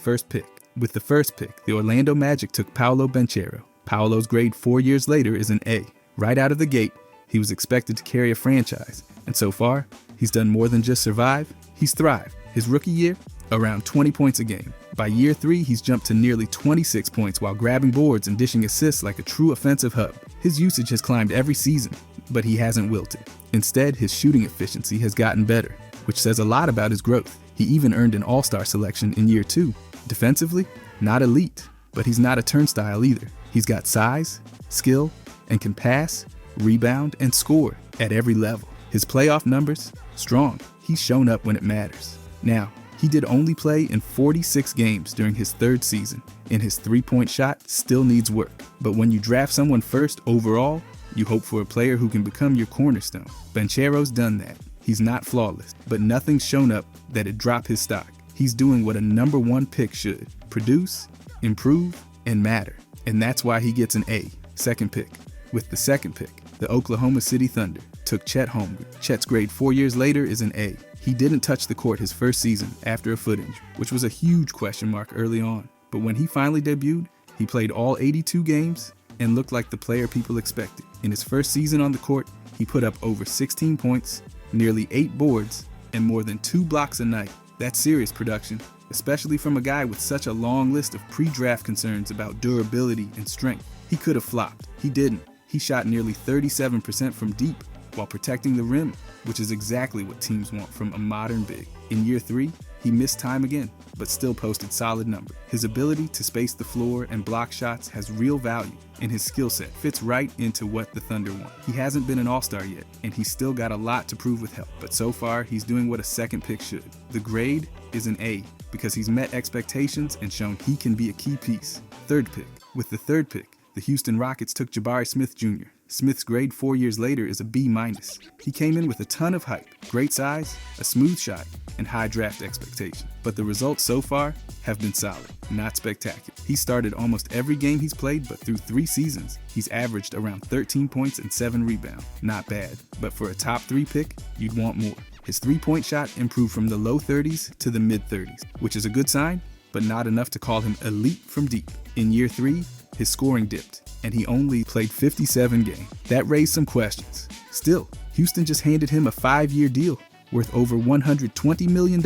First pick. With the first pick, the Orlando Magic took Paolo Banchero. Paolo's grade 4 years later is an A. Right out of the gate, he was expected to carry a franchise, and so far, he's done more than just survive, he's thrived. His rookie year, around 20 points a game. By year 3, he's jumped to nearly 26 points while grabbing boards and dishing assists like a true offensive hub. His usage has climbed every season, but he hasn't wilted. Instead, his shooting efficiency has gotten better, which says a lot about his growth. He even earned an All-Star selection in year 2. Defensively, not elite, but he's not a turnstile either. He's got size, skill, and can pass, rebound, and score at every level. His playoff numbers, strong. He's shown up when it matters. Now, he did only play in 46 games during his 3rd season, and his three-point shot still needs work. But when you draft someone first overall, you hope for a player who can become your cornerstone. Banchero's done that. He's not flawless, but nothing's shown up that'd drop his stock. He's doing what a number 1 pick should: produce, improve, and matter. And that's why he gets an A. Second pick. With the second pick, the Oklahoma City Thunder took Chet Holmgren. Chet's grade 4 years later is an A. He didn't touch the court his first season after a foot injury, which was a huge question mark early on. But when he finally debuted, he played all 82 games and looked like the player people expected. In his first season on the court, he put up over 16 points, nearly 8 boards, and more than 2 blocks a night. That's serious production, especially from a guy with such a long list of pre-draft concerns about durability and strength. He could have flopped. He didn't. He shot nearly 37% from deep while protecting the rim, which is exactly what teams want from a modern big. In year 3, he missed time again, but still posted solid numbers. His ability to space the floor and block shots has real value, and his skill set fits right into what the Thunder want. He hasn't been an all-star yet, and he's still got a lot to prove with help, but so far, he's doing what a second pick should. The grade is an A, because he's met expectations and shown he can be a key piece. Third pick. With the third pick, the Houston Rockets took Jabari Smith Jr. Smith's grade 4 years later is a B-. He came in with a ton of hype, great size, a smooth shot, and high draft expectation. But the results so far have been solid, not spectacular. He started almost every game he's played, but through 3 seasons, he's averaged around 13 points and 7 rebounds. Not bad, but for a top 3 pick, you'd want more. His three-point shot improved from the low 30s to the mid-30s, which is a good sign, but not enough to call him elite from deep. In year 3, his scoring dipped, and he only played 57 games. That raised some questions. Still, Houston just handed him a 5-year deal worth over $120 million,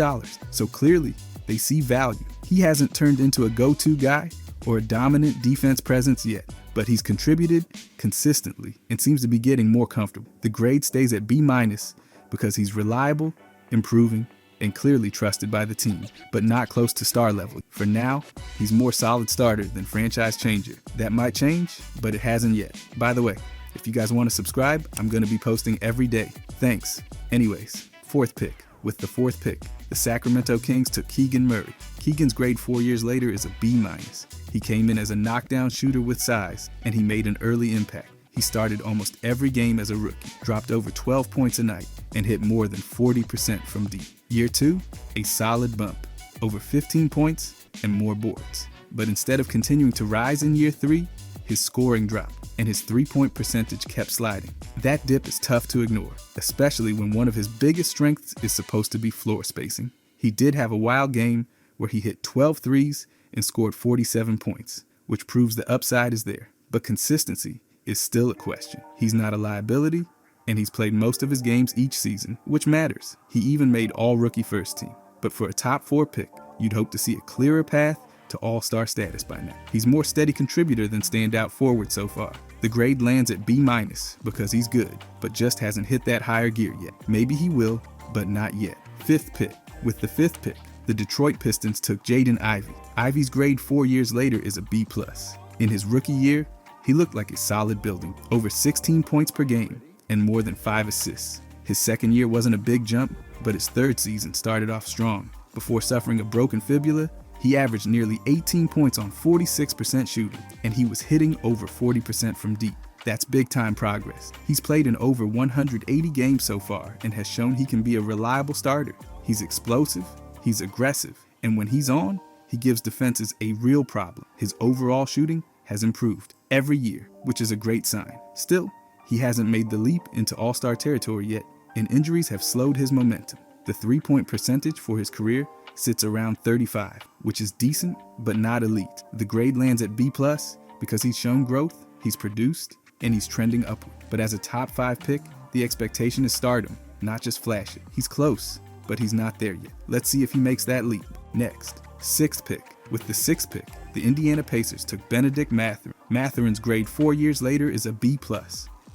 so clearly they see value. He hasn't turned into a go-to guy or a dominant defense presence yet, but he's contributed consistently and seems to be getting more comfortable. The grade stays at B- because he's reliable, improving, and clearly trusted by the team, but not close to star level. For now, he's more solid starter than franchise changer. That might change, but it hasn't yet. By the way, if you guys want to subscribe, I'm going to be posting every day. Thanks. Anyways, fourth pick. With the fourth pick, the Sacramento Kings took Keegan Murray. Keegan's grade 4 years later is a B-. He came in as a knockdown shooter with size, and he made an early impact. He started almost every game as a rookie, dropped over 12 points a night, and hit more than 40% from deep. Year 2, a solid bump, over 15 points and more boards. But instead of continuing to rise in year 3, his scoring dropped, and his three-point percentage kept sliding. That dip is tough to ignore, especially when one of his biggest strengths is supposed to be floor spacing. He did have a wild game where he hit 12 threes and scored 47 points, which proves the upside is there. But consistency is still a question. He's not a liability, and he's played most of his games each season, which matters. He even made all-rookie first team. But for a top 4 pick, you'd hope to see a clearer path to all-star status by now. He's more steady contributor than standout forward so far. The grade lands at B- because he's good, but just hasn't hit that higher gear yet. Maybe he will, but not yet. Fifth pick. With the fifth pick, the Detroit Pistons took Jaden Ivey. Ivey's grade 4 years later is a B+. In his rookie year, he looked like a solid building, over 16 points per game and more than 5 assists. His second year wasn't a big jump, but his third season started off strong. Before suffering a broken fibula, he averaged nearly 18 points on 46% shooting, and he was hitting over 40% from deep. That's big-time progress. He's played in over 180 games so far and has shown he can be a reliable starter. He's explosive, he's aggressive, and when he's on, he gives defenses a real problem. His overall shooting has improved every year, which is a great sign. Still, he hasn't made the leap into all-star territory yet, and injuries have slowed his momentum. The three-point percentage for his career sits around 35, which is decent but not elite. The grade lands at B+, because he's shown growth, he's produced, and he's trending upward. But as a top 5 pick, the expectation is stardom, not just flashy. He's close, but he's not there yet. Let's see if he makes that leap. Next, 6th pick. With the 6th pick, the Indiana Pacers took Benedict Mathurin. Mathurin's grade 4 years later is a B+.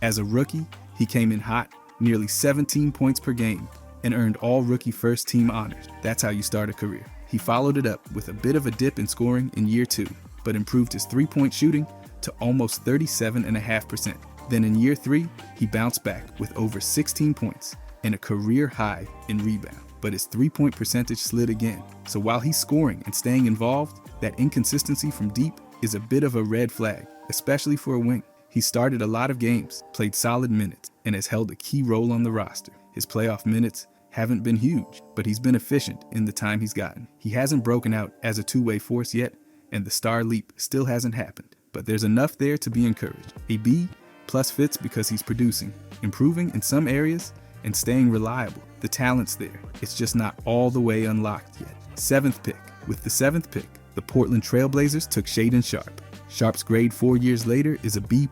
As a rookie, he came in hot, nearly 17 points per game, and earned all rookie first team honors. That's how you start a career. He followed it up with a bit of a dip in scoring in year 2, but improved his 3-point shooting to almost 37.5%. Then in year 3, he bounced back with over 16 points and a career high in rebound. But his 3-point percentage slid again. So while he's scoring and staying involved, that inconsistency from deep is a bit of a red flag, especially for a wing. He started a lot of games, played solid minutes, and has held a key role on the roster. His playoff minutes haven't been huge, but he's been efficient in the time he's gotten. He hasn't broken out as a two-way force yet, and the star leap still hasn't happened. But there's enough there to be encouraged. A B+ fits because he's producing, improving in some areas, and staying reliable. The talent's there. It's just not all the way unlocked yet. 7th pick. With the 7th pick, the Portland Trail Blazers took Shaedon Sharpe. Sharpe's grade 4 years later is a B+.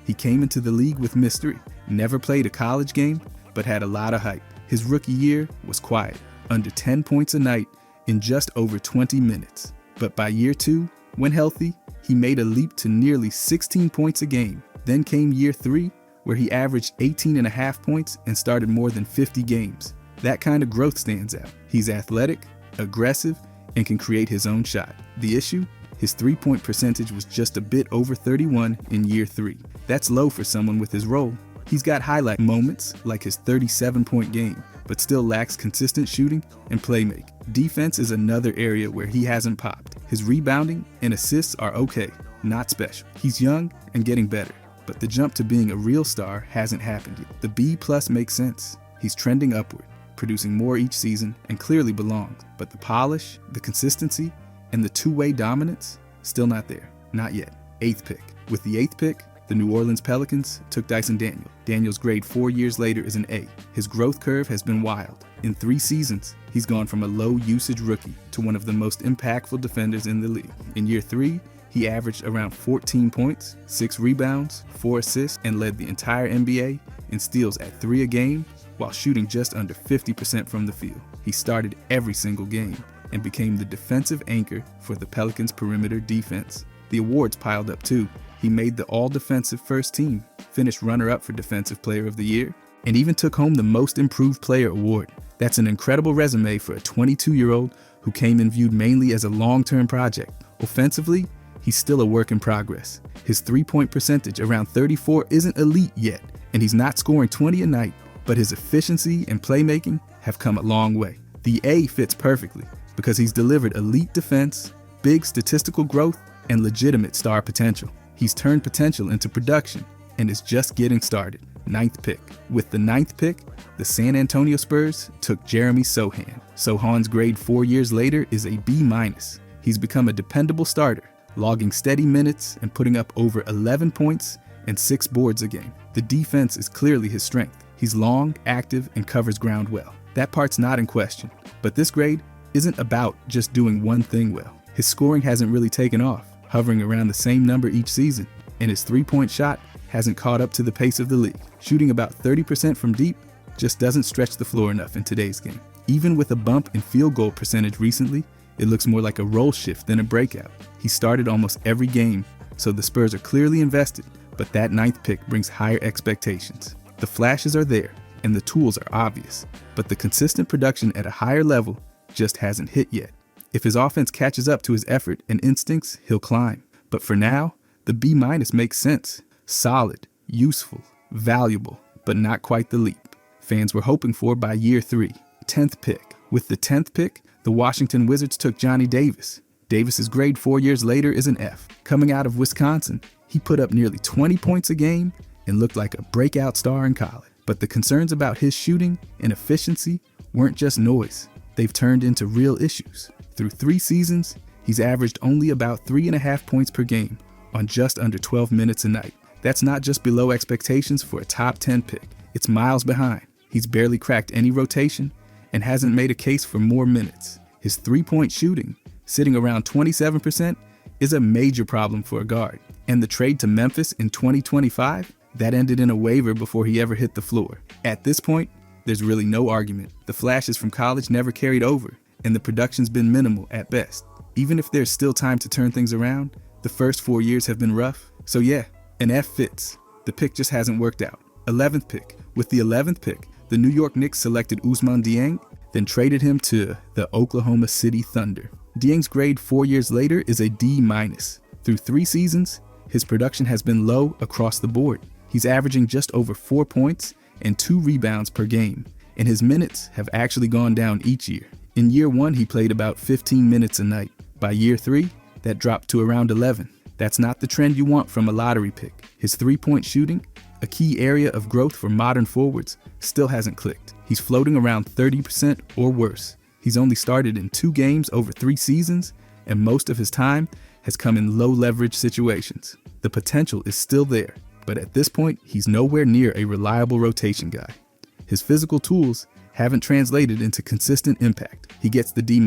He came into the league with mystery, never played a college game, but had a lot of hype. His rookie year was quiet, under 10 points a night in just over 20 minutes. But by year 2, when healthy, he made a leap to nearly 16 points a game. Then came year 3, where he averaged 18.5 points and started more than 50 games. That kind of growth stands out. He's athletic, aggressive, and can create his own shot. The issue? His 3-point percentage was just a bit over 31 in year 3. That's low for someone with his role. He's got highlight moments, like his 37-point game, but still lacks consistent shooting and playmaking. Defense is another area where he hasn't popped. His rebounding and assists are okay, not special. He's young and getting better, but the jump to being a real star hasn't happened yet. The B+ makes sense. He's trending upward, producing more each season, and clearly belongs. But the polish, the consistency, and the two-way dominance, still not there. Not yet. 8th pick. With the 8th pick, the New Orleans Pelicans took Dyson Daniel. Daniel's grade 4 years later is an A. His growth curve has been wild. In 3 seasons, he's gone from a low-usage rookie to one of the most impactful defenders in the league. In year 3, he averaged around 14 points, 6 rebounds, 4 assists, and led the entire NBA in steals at 3 a game while shooting just under 50% from the field. He started every single game and became the defensive anchor for the Pelicans' perimeter defense. The awards piled up too. He made the all-defensive first team, finished runner-up for Defensive Player of the Year, and even took home the Most Improved Player award. That's an incredible resume for a 22-year-old who came in viewed mainly as a long-term project. Offensively, he's still a work in progress. His 3-point percentage, around 34, isn't elite yet, and he's not scoring 20 a night, but his efficiency and playmaking have come a long way. The A fits perfectly because he's delivered elite defense, big statistical growth, and legitimate star potential. He's turned potential into production and is just getting started. 9th pick. With the 9th pick, the San Antonio Spurs took Jeremy Sohan. Sohan's grade 4 years later is a B-. He's become a dependable starter, logging steady minutes and putting up over 11 points and 6 boards a game. The defense is clearly his strength. He's long, active, and covers ground well. That part's not in question, but this grade isn't about just doing one thing well. His scoring hasn't really taken off, hovering around the same number each season, and his 3-point shot hasn't caught up to the pace of the league. Shooting about 30% from deep just doesn't stretch the floor enough in today's game. Even with a bump in field goal percentage recently, it looks more like a role shift than a breakout. He started almost every game, so the Spurs are clearly invested, but that 9th pick brings higher expectations. The flashes are there, and the tools are obvious, but the consistent production at a higher level just hasn't hit yet. If his offense catches up to his effort and instincts, he'll climb. But for now, the B- makes sense. Solid, useful, valuable, but not quite the leap fans were hoping for by year 3. 10th pick. With the 10th pick, the Washington Wizards took Johnny Davis. Davis's grade 4 years later is an F. Coming out of Wisconsin, he put up nearly 20 points a game and looked like a breakout star in college. But the concerns about his shooting and efficiency weren't just noise. They've turned into real issues. Through 3 seasons, he's averaged only about 3.5 points per game on just under 12 minutes a night. That's not just below expectations for a top 10 pick. It's miles behind. He's barely cracked any rotation and hasn't made a case for more minutes. His 3-point shooting Sitting around 27% is a major problem for a guard. And the trade to Memphis in 2025, that ended in a waiver before he ever hit the floor. At this point, there's really no argument. The flashes from college never carried over, and the production's been minimal at best. Even if there's still time to turn things around, the first 4 years have been rough. So yeah, an F fits. The pick just hasn't worked out. 11th pick. With the 11th pick, the New York Knicks selected Ousmane Dieng, then traded him to the Oklahoma City Thunder. Dieng's grade 4 years later is a D-. Through 3 seasons, his production has been low across the board. He's averaging just over 4 points and 2 rebounds per game, and his minutes have actually gone down each year. In year 1, he played about 15 minutes a night. By year 3, that dropped to around 11. That's not the trend you want from a lottery pick. His three-point shooting, a key area of growth for modern forwards, still hasn't clicked. He's floating around 30% or worse. He's only started in 2 games over 3 seasons, and most of his time has come in low-leverage situations. The potential is still there, but at this point, he's nowhere near a reliable rotation guy. His physical tools haven't translated into consistent impact. He gets the D-.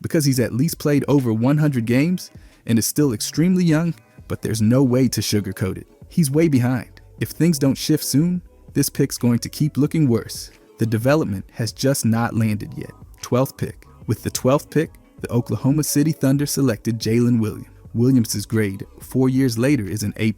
Because he's at least played over 100 games and is still extremely young, but there's no way to sugarcoat it. He's way behind. If things don't shift soon, this pick's going to keep looking worse. The development has just not landed yet. 12th pick. With the 12th pick, the Oklahoma City Thunder selected Jalen Williams. Williams' grade 4 years later is an A+.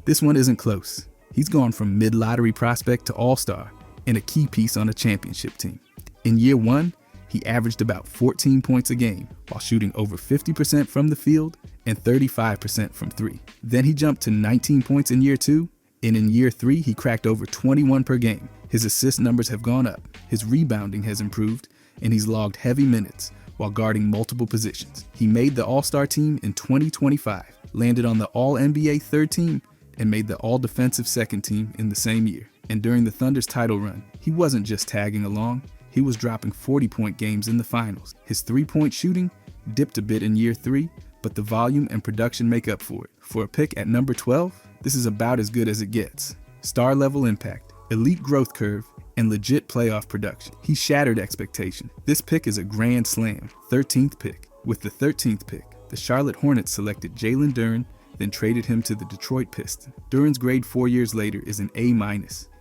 This one isn't close. He's gone from mid-lottery prospect to all-star and a key piece on a championship team. In year 1, he averaged about 14 points a game while shooting over 50% from the field and 35% from 3. Then he jumped to 19 points in year 2, and in year 3 he cracked over 21 per game. His assist numbers have gone up, his rebounding has improved, and he's logged heavy minutes while guarding multiple positions. He made the All-Star team in 2025, landed on the All-NBA third team, and made the All-Defensive second team in the same year. And during the Thunder's title run, he wasn't just tagging along, he was dropping 40-point games in the finals. His three-point shooting dipped a bit in year 3, but the volume and production make up for it. For a pick at number 12, this is about as good as it gets. Star-level impact, elite growth curve, and legit playoff production. He shattered expectation. This pick is a grand slam. 13th pick. With the 13th pick, the Charlotte Hornets selected Jalen Duren, then traded him to the Detroit Pistons. Duren's grade 4 years later is an A-.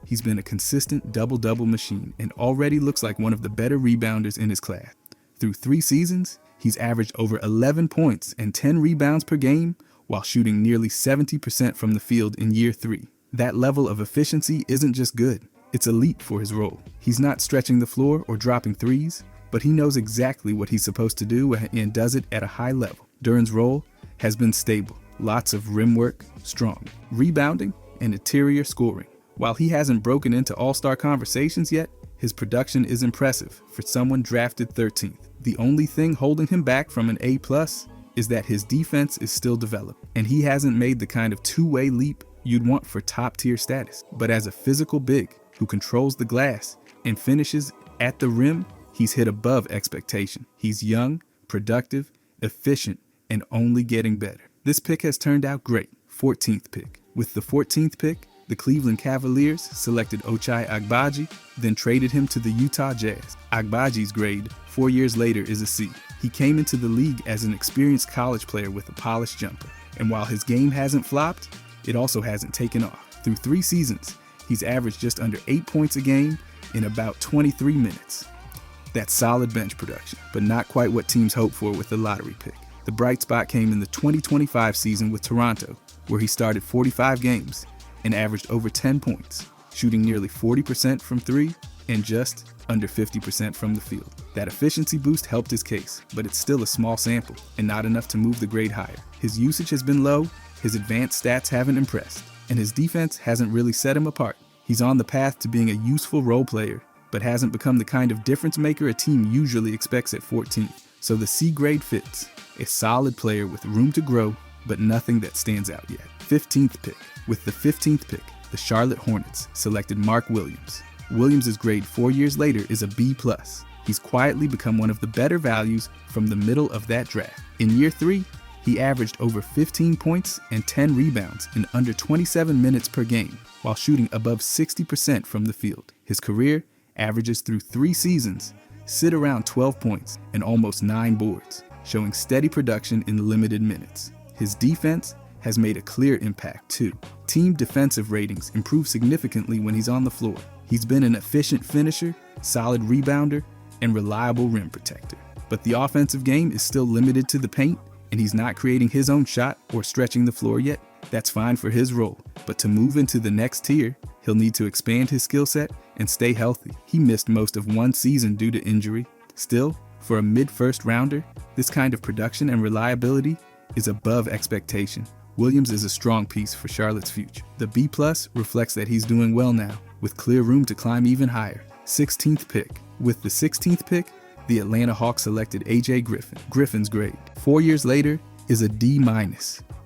He's been a consistent double-double machine and already looks like one of the better rebounders in his class. Through 3 seasons, he's averaged over 11 points and 10 rebounds per game while shooting nearly 70% from the field in year 3. That level of efficiency isn't just good, it's elite for his role. He's not stretching the floor or dropping threes, but he knows exactly what he's supposed to do and does it at a high level. Duren's role has been stable, lots of rim work, strong, rebounding, and interior scoring. While he hasn't broken into all-star conversations yet, his production is impressive for someone drafted 13th. The only thing holding him back from an A+ is that his defense is still developed, and he hasn't made the kind of two-way leap you'd want for top-tier status. But as a physical big who controls the glass and finishes at the rim, he's hit above expectation. He's young, productive, efficient, and only getting better. This pick has turned out great. 14th pick. With the 14th pick, the Cleveland Cavaliers selected Ochai Agbaji, then traded him to the Utah Jazz. Agbaji's grade 4 years later is a C. He came into the league as an experienced college player with a polished jumper, and while his game hasn't flopped, it also hasn't taken off. Through 3 seasons, he's averaged just under 8 points a game in about 23 minutes. That's solid bench production, but not quite what teams hope for with the lottery pick. The bright spot came in the 2025 season with Toronto, where he started 45 games and averaged over 10 points, shooting nearly 40% from 3 and just under 50% from the field. That efficiency boost helped his case, but it's still a small sample and not enough to move the grade higher. His usage has been low, his advanced stats haven't impressed, and his defense hasn't really set him apart. He's on the path to being a useful role player, but hasn't become the kind of difference maker a team usually expects at 14. So the C grade fits. A solid player with room to grow, but nothing that stands out yet. 15th pick. With the 15th pick, the Charlotte Hornets selected Mark Williams. Williams' grade 4 years later is a B+. He's quietly become one of the better values from the middle of that draft. In year 3, he averaged over 15 points and 10 rebounds in under 27 minutes per game, while shooting above 60% from the field. His career averages through 3 seasons sit around 12 points and almost 9 boards. showing steady production in limited minutes. His defense has made a clear impact too. Team defensive ratings improve significantly when he's on the floor. He's been an efficient finisher, solid rebounder, and reliable rim protector. But the offensive game is still limited to the paint, and he's not creating his own shot or stretching the floor yet. That's fine for his role, but to move into the next tier, he'll need to expand his skill set and stay healthy. He missed most of one season due to injury. Still, for a mid-first rounder, this kind of production and reliability is above expectation. Williams is a strong piece for Charlotte's future. The B+ reflects that he's doing well now, with clear room to climb even higher. 16th pick. With the 16th pick, the Atlanta Hawks selected A.J. Griffin. Griffin's grade 4 years later is a D-,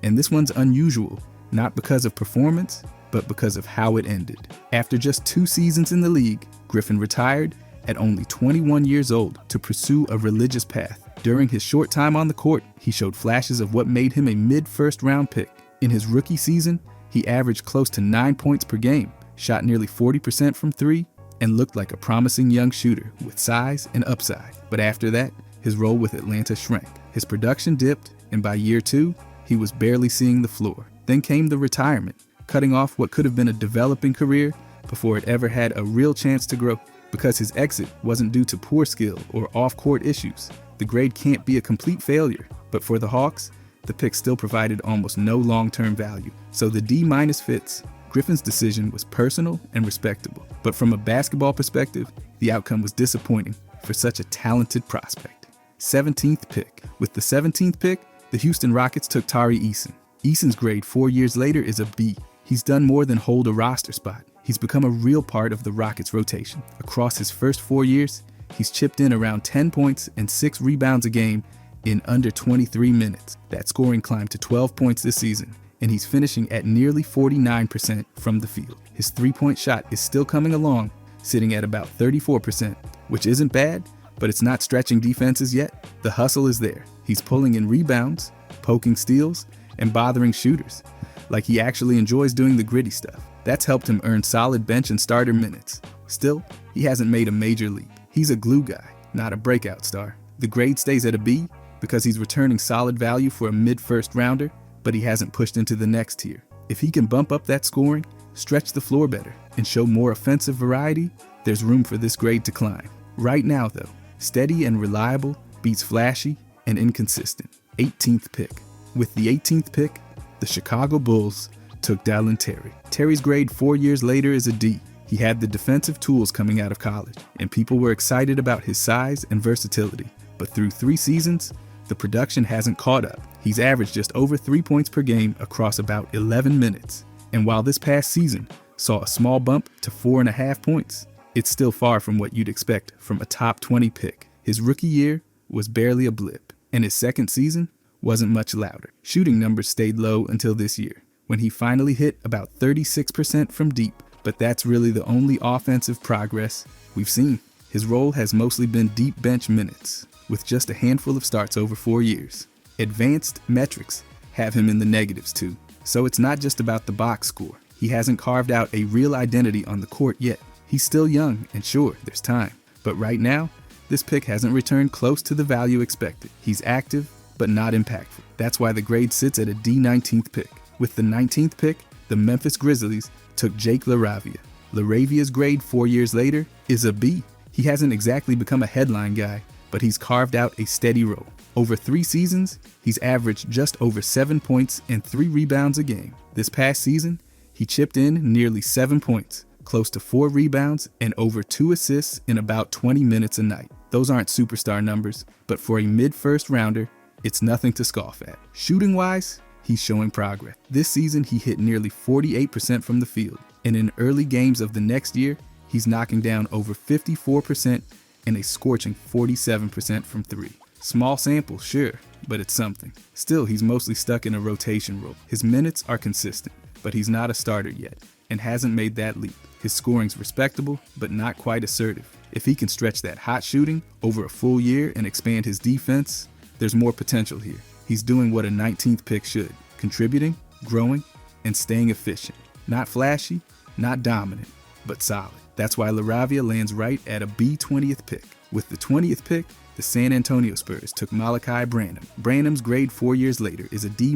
and this one's unusual, not because of performance, but because of how it ended. After just 2 seasons in the league, Griffin retired at only 21 years old to pursue a religious path. During his short time on the court, he showed flashes of what made him a mid-first round pick. In his rookie season, he averaged close to 9 points per game, shot nearly 40% from 3, and looked like a promising young shooter with size and upside. But after that, his role with Atlanta shrank. His production dipped, and by year 2, he was barely seeing the floor. Then came the retirement, cutting off what could have been a developing career before it ever had a real chance to grow. Because his exit wasn't due to poor skill or off-court issues, the grade can't be a complete failure. But for the Hawks, the pick still provided almost no long-term value. So the D- fits. Griffin's decision was personal and respectable, but from a basketball perspective, the outcome was disappointing for such a talented prospect. 17th pick. With the 17th pick, the Houston Rockets took Tari Eason. Eason's grade 4 years later is a B. He's done more than hold a roster spot. He's become a real part of the Rockets' rotation. Across his first 4 years, he's chipped in around 10 points and 6 rebounds a game in under 23 minutes. That scoring climbed to 12 points this season, and he's finishing at nearly 49% from the field. His three-point shot is still coming along, sitting at about 34%, which isn't bad, but it's not stretching defenses yet. The hustle is there. He's pulling in rebounds, poking steals, and bothering shooters, like he actually enjoys doing the gritty stuff. That's helped him earn solid bench and starter minutes. Still, he hasn't made a major leap. He's a glue guy, not a breakout star. The grade stays at a B because he's returning solid value for a mid-first rounder, but he hasn't pushed into the next tier. If he can bump up that scoring, stretch the floor better, and show more offensive variety, there's room for this grade to climb. Right now, though, steady and reliable beats flashy and inconsistent. 18th pick. With the 18th pick, the Chicago Bulls took Dallin Terry. Terry's grade 4 years later is a D. He had the defensive tools coming out of college, and people were excited about his size and versatility. But through 3 seasons, the production hasn't caught up. He's averaged just over 3 points per game across about 11 minutes. And while this past season saw a small bump to 4.5 points, it's still far from what you'd expect from a top 20 pick. His rookie year was barely a blip, and his second season wasn't much louder. Shooting numbers stayed low until this year, when he finally hit about 36% from deep, but that's really the only offensive progress we've seen. His role has mostly been deep bench minutes, with just a handful of starts over 4 years. Advanced metrics have him in the negatives too, so it's not just about the box score. He hasn't carved out a real identity on the court yet. He's still young, and sure, there's time, but right now, this pick hasn't returned close to the value expected. He's active, but not impactful. That's why the grade sits at a D 19th pick. With the 19th pick, the Memphis Grizzlies took Jake LaRavia. LaRavia's grade 4 years later is a B. He hasn't exactly become a headline guy, but he's carved out a steady role. Over 3 seasons, he's averaged just over 7 points and 3 rebounds a game. This past season, he chipped in nearly 7 points, close to 4 rebounds, and over 2 assists in about 20 minutes a night. Those aren't superstar numbers, but for a mid-first rounder, it's nothing to scoff at. Shooting-wise, he's showing progress. This season, he hit nearly 48% from the field, and in early games of the next year, he's knocking down over 54% and a scorching 47% from 3. Small sample, sure, but it's something. Still, he's mostly stuck in a rotation role. His minutes are consistent, but he's not a starter yet, and hasn't made that leap. His scoring's respectable, but not quite assertive. If he can stretch that hot shooting over a full year and expand his defense, there's more potential here. He's doing what a 19th pick should, contributing, growing, and staying efficient. Not flashy, not dominant, but solid. That's why LaRavia lands right at a B 20th pick. With the 20th pick, the San Antonio Spurs took Malachi Branham. Branham's grade 4 years later is a D-.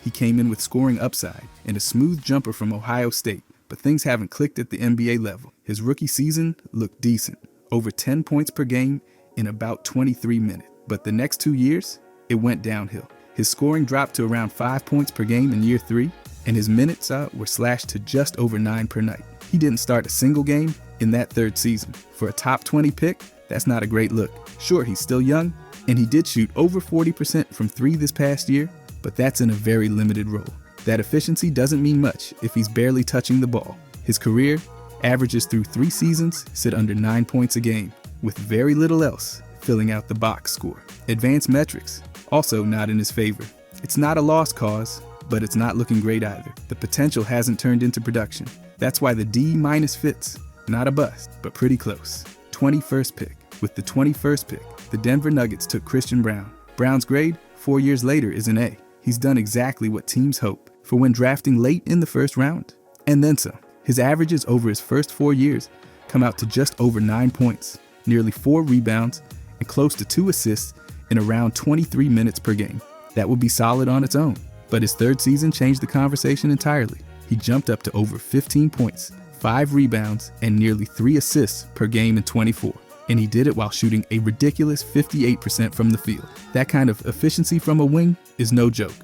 He came in with scoring upside and a smooth jumper from Ohio State, but things haven't clicked at the NBA level. His rookie season looked decent, over 10 points per game in about 23 minutes. But the next 2 years, it went downhill. His scoring dropped to around 5 points per game in year 3, and his minutes were slashed to just over 9 per night. He didn't start a single game in that 3rd season. For a top 20 pick, that's not a great look. Sure, he's still young, and he did shoot over 40% from 3 this past year, but that's in a very limited role. That efficiency doesn't mean much if he's barely touching the ball. His career averages through 3 seasons sit under 9 points a game, with very little else filling out the box score. Advanced metrics, also not in his favor. It's not a lost cause, but it's not looking great either. The potential hasn't turned into production. That's why the D- fits. Not a bust, but pretty close. 21st pick. With the 21st pick, the Denver Nuggets took Christian Braun. Brown's grade, 4 years later, is an A. He's done exactly what teams hope for when drafting late in the 1st round. And then some. His averages over his first 4 years come out to just over 9 points, nearly 4 rebounds, and close to 2 assists in around 23 minutes per game. That would be solid on its own. But his 3rd season changed the conversation entirely. He jumped up to over 15 points, 5 rebounds, and nearly 3 assists per game in 24. And he did it while shooting a ridiculous 58% from the field. That kind of efficiency from a wing is no joke.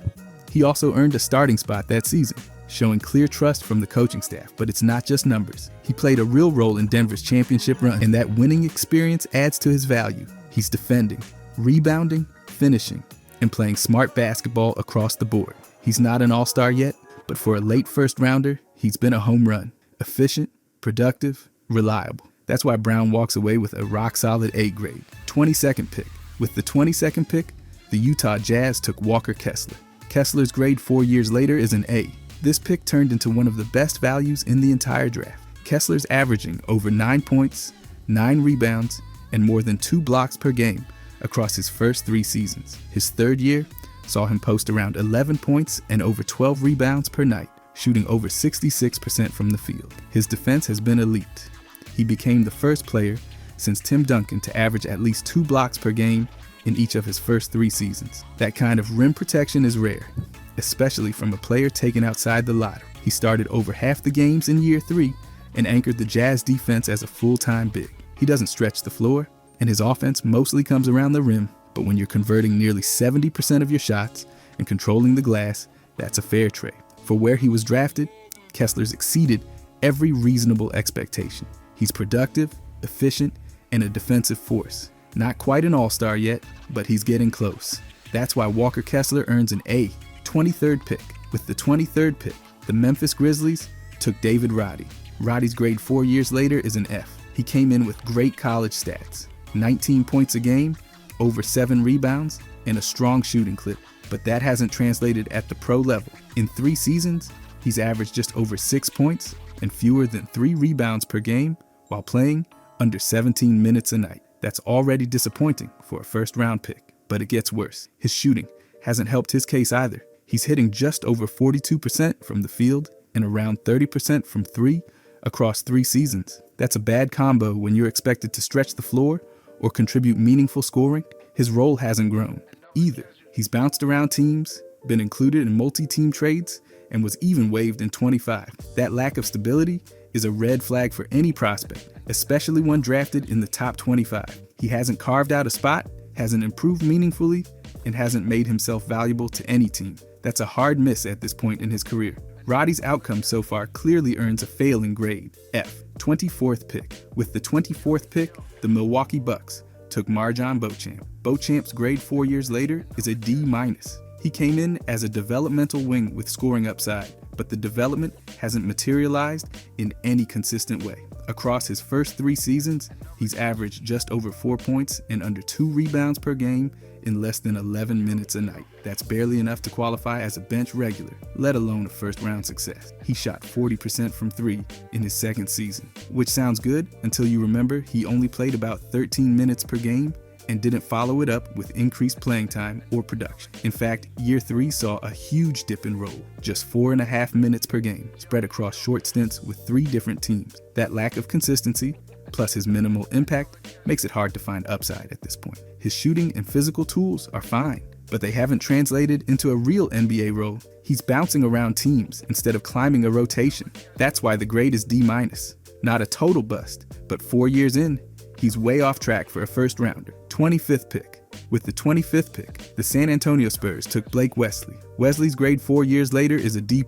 He also earned a starting spot that season, showing clear trust from the coaching staff. But it's not just numbers. He played a real role in Denver's championship run, and that winning experience adds to his value. He's defending, rebounding, finishing, and playing smart basketball across the board. He's not an all-star yet, but for a late 1st rounder, he's been a home run. Efficient, productive, reliable. That's why Brown walks away with a rock-solid A grade. 22nd pick. With the 22nd pick, the Utah Jazz took Walker Kessler. Kessler's grade 4 years later is an A. This pick turned into one of the best values in the entire draft. Kessler's averaging over 9 points, 9 rebounds, and more than 2 blocks per game across his first 3 seasons. His 3rd year saw him post around 11 points and over 12 rebounds per night, shooting over 66% from the field. His defense has been elite. He became the first player since Tim Duncan to average at least 2 blocks per game in each of his first 3 seasons. That kind of rim protection is rare, especially from a player taken outside the lottery. He started over half the games in year 3 and anchored the Jazz defense as a full-time big. He doesn't stretch the floor, and his offense mostly comes around the rim, but when you're converting nearly 70% of your shots and controlling the glass, that's a fair trade. For where he was drafted, Kessler's exceeded every reasonable expectation. He's productive, efficient, and a defensive force. Not quite an all-star yet, but he's getting close. That's why Walker Kessler earns an A. 23rd pick. With the 23rd pick, the Memphis Grizzlies took David Roddy. Roddy's grade 4 years later is an F. He came in with great college stats. 19 points a game, over 7 rebounds, and a strong shooting clip. But that hasn't translated at the pro level. In 3 seasons, he's averaged just over 6 points and fewer than 3 rebounds per game while playing under 17 minutes a night. That's already disappointing for a 1st round pick. But it gets worse. His shooting hasn't helped his case either. He's hitting just over 42% from the field and around 30% from 3 across 3 seasons. That's a bad combo when you're expected to stretch the floor or contribute meaningful scoring. His role hasn't grown either. He's bounced around teams, been included in multi-team trades, and was even waived in 25. That lack of stability is a red flag for any prospect, especially one drafted in the top 25. He hasn't carved out a spot, hasn't improved meaningfully, and hasn't made himself valuable to any team. That's a hard miss at this point in his career. Roddy's outcome so far clearly earns a failing grade, F. 24th pick. With the 24th pick, the Milwaukee Bucks took Marjon Beauchamp. Beauchamp's grade 4 years later is a D-. He came in as a developmental wing with scoring upside, but the development hasn't materialized in any consistent way. Across his first 3 seasons, he's averaged just over 4 points and under 2 rebounds per game in less than 11 minutes a night. That's barely enough to qualify as a bench regular, let alone a 1st round success. He shot 40% from 3 in his 2nd season, which sounds good until you remember he only played about 13 minutes per game and didn't follow it up with increased playing time or production. In fact, year 3 saw a huge dip in role, just 4.5 minutes per game, spread across short stints with 3 different teams. That lack of consistency, Plus his minimal impact makes it hard to find upside at this point. His shooting and physical tools are fine, but they haven't translated into a real NBA role. He's bouncing around teams instead of climbing a rotation. That's why the grade is D-. Not a total bust, but 4 years in, he's way off track for a first rounder. 25th pick. With the 25th pick, the San Antonio Spurs took Blake Wesley. Wesley's grade 4 years later is a D+.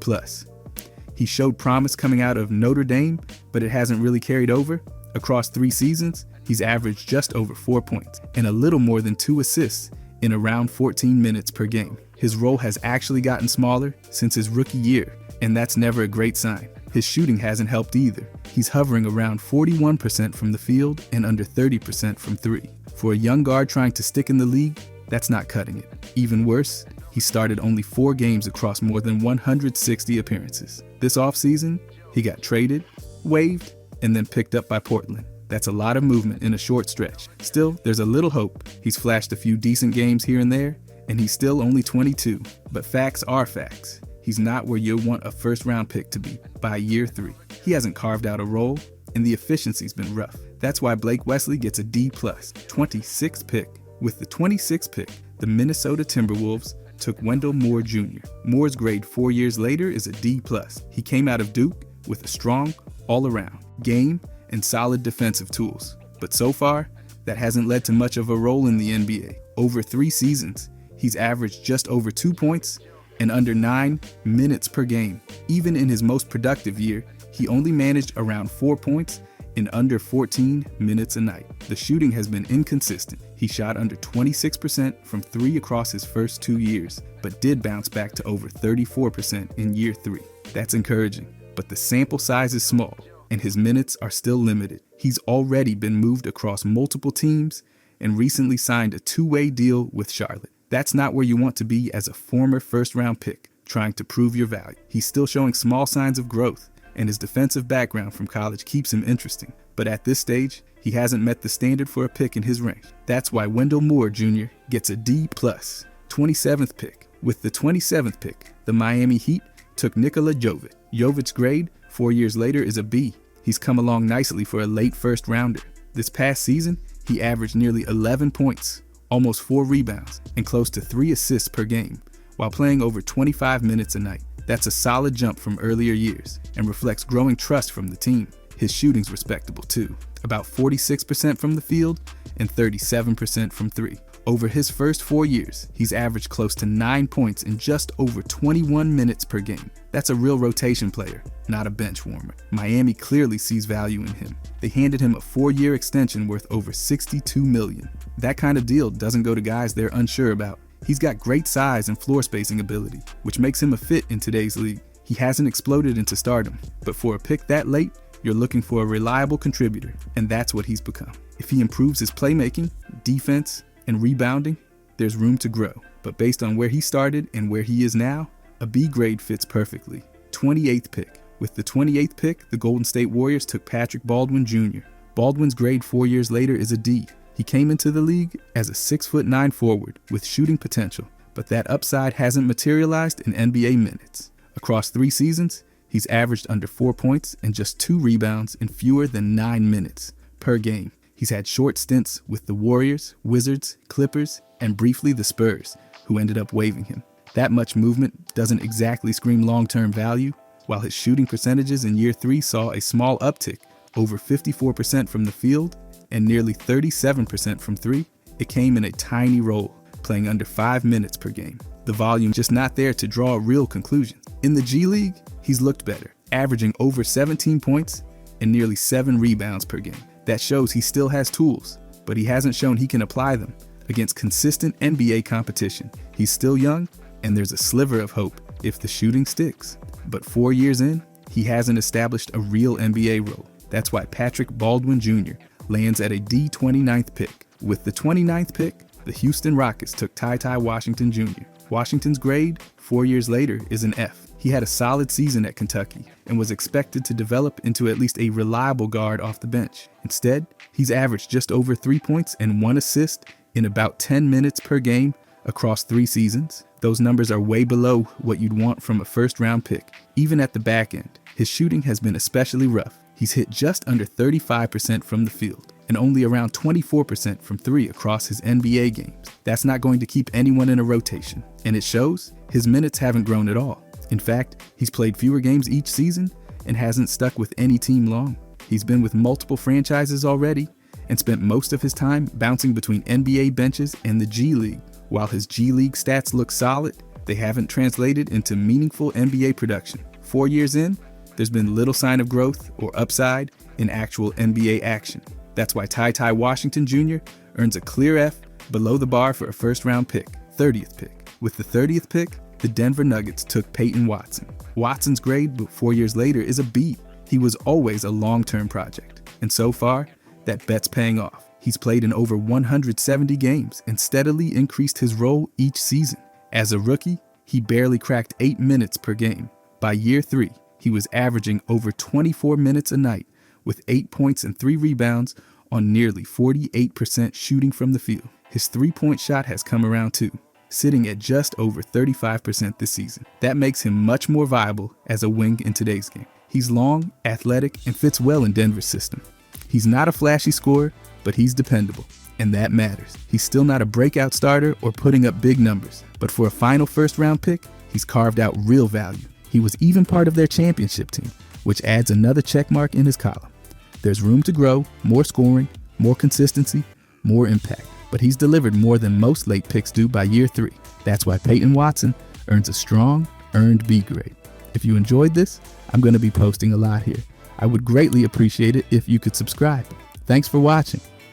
He showed promise coming out of Notre Dame, but it hasn't really carried over. Across 3 seasons, he's averaged just over 4 points and a little more than 2 assists in around 14 minutes per game. His role has actually gotten smaller since his rookie year, and that's never a great sign. His shooting hasn't helped either. He's hovering around 41% from the field and under 30% from 3. For a young guard trying to stick in the league, that's not cutting it. Even worse, he started only 4 games across more than 160 appearances. This offseason, he got traded, waived, and then picked up by Portland. That's a lot of movement in a short stretch. Still, there's a little hope. He's flashed a few decent games here and there, and he's still only 22. But facts are facts. He's not where you want a first-round pick to be by year 3. He hasn't carved out a role, and the efficiency's been rough. That's why Blake Wesley gets a D+. 26th pick. With the 26th pick, the Minnesota Timberwolves took Wendell Moore Jr. Moore's grade 4 years later is a D+. He came out of Duke with a strong all-around game and solid defensive tools. But so far, that hasn't led to much of a role in the NBA. Over 3 seasons, he's averaged just over 2 points and under 9 minutes per game. Even in his most productive year, he only managed around 4 points in under 14 minutes a night. The shooting has been inconsistent. He shot under 26% from 3 across his first 2 years, but did bounce back to over 34% in year 3. That's encouraging, but the sample size is small, and his minutes are still limited. He's already been moved across multiple teams and recently signed a 2-way deal with Charlotte. That's not where you want to be as a former first-round pick, trying to prove your value. He's still showing small signs of growth, and his defensive background from college keeps him interesting. But at this stage, he hasn't met the standard for a pick in his range. That's why Wendell Moore Jr. gets a D+. 27th pick. With the 27th pick, the Miami Heat took Nikola Jovic. Jovic's grade 4 years later is a B. He's come along nicely for a late first rounder. This past season, he averaged nearly 11 points, almost 4 rebounds, and close to 3 assists per game, while playing over 25 minutes a night. That's a solid jump from earlier years and reflects growing trust from the team. His shooting's respectable too, about 46% from the field and 37% from 3. Over his first 4 years, he's averaged close to 9 points in just over 21 minutes per game. That's a real rotation player, not a bench warmer. Miami clearly sees value in him. They handed him a 4-year extension worth over $62 million. That kind of deal doesn't go to guys they're unsure about. He's got great size and floor spacing ability, which makes him a fit in today's league. He hasn't exploded into stardom, but for a pick that late, you're looking for a reliable contributor, and that's what he's become. If he improves his playmaking, defense, and rebounding, there's room to grow. But based on where he started and where he is now, a B grade fits perfectly. 28th pick. With the 28th pick, the Golden State Warriors took Patrick Baldwin Jr. Baldwin's grade 4 years later is a D. He came into the league as a 6'9" forward with shooting potential, but that upside hasn't materialized in NBA minutes. Across 3 seasons, he's averaged under 4 points and just 2 rebounds in fewer than 9 minutes per game. He's had short stints with the Warriors, Wizards, Clippers, and briefly the Spurs, who ended up waiving him. That much movement doesn't exactly scream long-term value, while his shooting percentages in year 3 saw a small uptick, over 54% from the field and nearly 37% from 3. It came in a tiny role, playing under 5 minutes per game. The volume just not there to draw a real conclusion. In the G League, he's looked better, averaging over 17 points and nearly 7 rebounds per game. That shows he still has tools, but he hasn't shown he can apply them against consistent NBA competition. He's still young, and there's a sliver of hope if the shooting sticks. But 4 years in, he hasn't established a real NBA role. That's why Patrick Baldwin Jr. lands at a D 29th pick. With the 29th pick, the Houston Rockets took Ty Washington Jr. Washington's grade 4 years later is an F. He had a solid season at Kentucky and was expected to develop into at least a reliable guard off the bench. Instead, he's averaged just over 3 points and 1 assist in about 10 minutes per game across 3 seasons. Those numbers are way below what you'd want from a first-round pick. Even at the back end, his shooting has been especially rough. He's hit just under 35% from the field and only around 24% from three across his NBA games. That's not going to keep anyone in a rotation, and it shows. His minutes haven't grown at all. In fact, he's played fewer games each season and hasn't stuck with any team long. He's been with multiple franchises already and spent most of his time bouncing between NBA benches and the G League. While his G League stats look solid, they haven't translated into meaningful NBA production. 4 years in, there's been little sign of growth or upside in actual NBA action. That's why Ty Washington Jr. earns a clear F below the bar for a first-round pick, 30th pick. With the 30th pick, the Denver Nuggets took Peyton Watson. Watson's grade 4 years later is a B. He was always a long-term project, and so far, that bet's paying off. He's played in over 170 games and steadily increased his role each season. As a rookie, he barely cracked 8 minutes per game. By year 3, he was averaging over 24 minutes a night with 8 points and 3 rebounds on nearly 48% shooting from the field. His three-point shot has come around too, sitting at just over 35% this season. That makes him much more viable as a wing in today's game. He's long, athletic, and fits well in Denver's system. He's not a flashy scorer, but he's dependable, and that matters. He's still not a breakout starter or putting up big numbers, but for a final first-round pick, he's carved out real value. He was even part of their championship team, which adds another check mark in his column. There's room to grow, more scoring, more consistency, more impact, but he's delivered more than most late picks do by year 3. That's why Peyton Watson earns a strong, earned B grade. If you enjoyed this, I'm going to be posting a lot here. I would greatly appreciate it if you could subscribe. Thanks for watching.